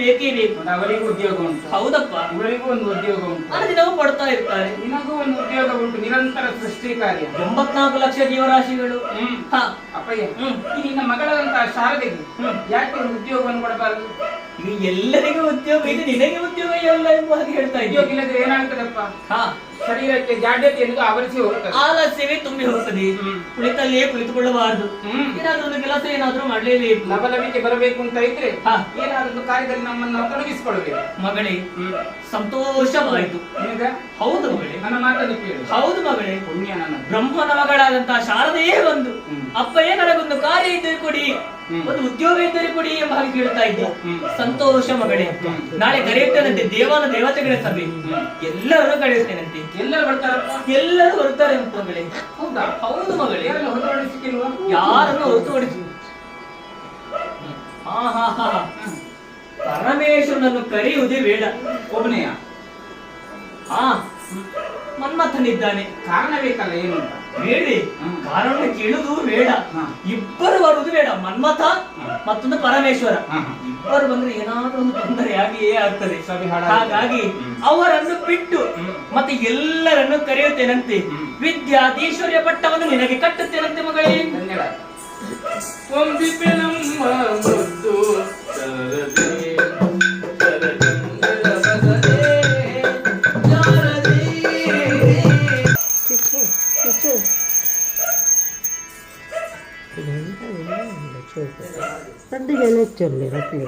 ಬೇಕೇ ಬೇಕು. ಅವರಿಗೂ ಉದ್ಯೋಗ ಉಂಟು. ಹೌದಪ್ಪ. ಇವರಿಗೂ ಒಂದು ಉದ್ಯೋಗ ಉಂಟು. ದಿನವೂ ಪಡ್ತಾ ಇರ್ತಾರೆ. ನಿನಗೂ ಒಂದು ಉದ್ಯೋಗ ಉಂಟು. ನಿರಂತರ ಸೃಷ್ಟಿ ಕಾರ್ಯ. 84 ಲಕ್ಷ ಜೀವರಾಶಿಗಳು. ಅಪ್ಪಯ್ಯ, ಈ ನಿನ್ನ ಮಗಳಂತಹ ಶಾರದೆಗೆ ಯಾಕೆ ಒಂದು ಉದ್ಯೋಗವನ್ನು ಕೊಡಬಾರದು? ಈಗ ಎಲ್ಲರಿಗೂ ಉದ್ಯೋಗ ಇದೆ, ನಿನಗೆ ಉದ್ಯೋಗ ಎಲ್ಲ ಎಂಬ ಹಾಗೆ ಹೇಳ್ತಾ ಇದ್ದೀವಿ. ಉದ್ಯೋಗ ಇಲ್ಲದ್ರೆ ಏನಾಗ್ತದಪ್ಪ? ಶರೀರಕ್ಕೆ ಜಾಡ್ಯತೆ ಎನ್ನುವುದು ಆವರಿಸಿ ಹೋಗ್ತದೆ, ಆಲಸ್ಯವೇ ತುಂಬಿ ಹೋಗ್ತದೆ. ಕುಳಿತಲ್ಲಿಯೇ ಕುಳಿತುಕೊಳ್ಳಬಾರದು. ಏನಾದ್ರೂ ಒಂದು ಕೆಲಸ ಏನಾದ್ರೂ ಮಾಡ್ಲೇಬೇಕು. ಲವಲವಿಕೆ ಬರಬೇಕು ಅಂತ ಇದ್ರೆ ಏನಾದ್ರೂ ಕಾರ್ಯದಲ್ಲಿ ನಮ್ಮನ್ನು ತೊಡಗಿಸಿಕೊಳ್ಳಬೇಕು. ಮಗಳೇ, ಸಂತೋಷವಾಯಿತು. ಹೌದು ಮಗಳೇ, ನನ್ನ ಮಾತನ್ನು ಕೇಳು. ಹೌದು ಮಗಳೇ, ಪುಣ್ಯ ನನ್ನ ಬ್ರಹ್ಮನ ಮಗಳಾದಂತಹ ಶಾರದೆಯೇ ಒಂದು ಅಪ್ಪಯ್ಯ ನನಗೊಂದು ಕಾರ್ಯ ಇದ್ದರೆ ಕೊಡಿ, ಒಂದು ಉದ್ಯೋಗ ಇದ್ದರೆ ಕೊಡಿ ಎಂಬ ಹಾಗೆ ಕೇಳ್ತಾ ಇದ್ದೆ. ಸಂತೋಷ ಮಗಳೇ. ನಾಳೆ ಕರೆಯುತ್ತೇನಂತೆ ದೇವಾನ ದೇವತೆಗಳ ಸಭೆ, ಎಲ್ಲರನ್ನು ಕರೆಯುತ್ತೇನಂತೆ. ಎಲ್ಲರೂ ಬರ್ತಾರಪ್ಪ? ಎಲ್ಲರೂ ಬರ್ತಾರೆ ಅಂತ ಮಗಳೇ. ಹೌದಾ? ಹೌದು ಮಗಳೇ. ಹೊರತುಪಡಿಸಿಲ್ವ? ಯಾರನ್ನು ಹೊರತುಪಡಿಸಿ ಪರಮೇಶ್ವರನನ್ನು ಕರೆಯುವುದೇ ಬೇಡ. ಒಬ್ಬನೆಯ ಮನ್ಮಥನಿದ್ದಾನೆ. ಕಾರಣ ಬೇಕಲ್ಲ, ಏನು ಅಂತ ಬೇಡಿ. ಕಾರಣ ಕೇಳುವುದು ಬೇಡ, ಇಬ್ಬರು ಬರುವುದು ಬೇಡ. ಮನ್ಮಥ ಮತ್ತೊಂದು ಪರಮೇಶ್ವರ ಇಬ್ಬರು ಬಂದ್ರೆ ಏನಾದ್ರೂ ಒಂದು ತೊಂದರೆ ಆಗಿಯೇ ಆಗ್ತದೆ. ಹಾಗಾಗಿ ಅವರನ್ನು ಬಿಟ್ಟು ಮತ್ತೆ ಎಲ್ಲರನ್ನು ಕರೆಯುತ್ತೇನಂತೆ. ವಿದ್ಯಾಧೀಶ್ವರ್ಯ ಪಟ್ಟವನ್ನು ನಿನಗೆ ಕಟ್ಟುತ್ತೇನಂತೆ ಮಗಳೇ. ಧನ್ಯವಾದ. ಒಂದಿಪೆ ನಮ್ಮ ಮುದ್ದು Tadi dia lecur dia tapi.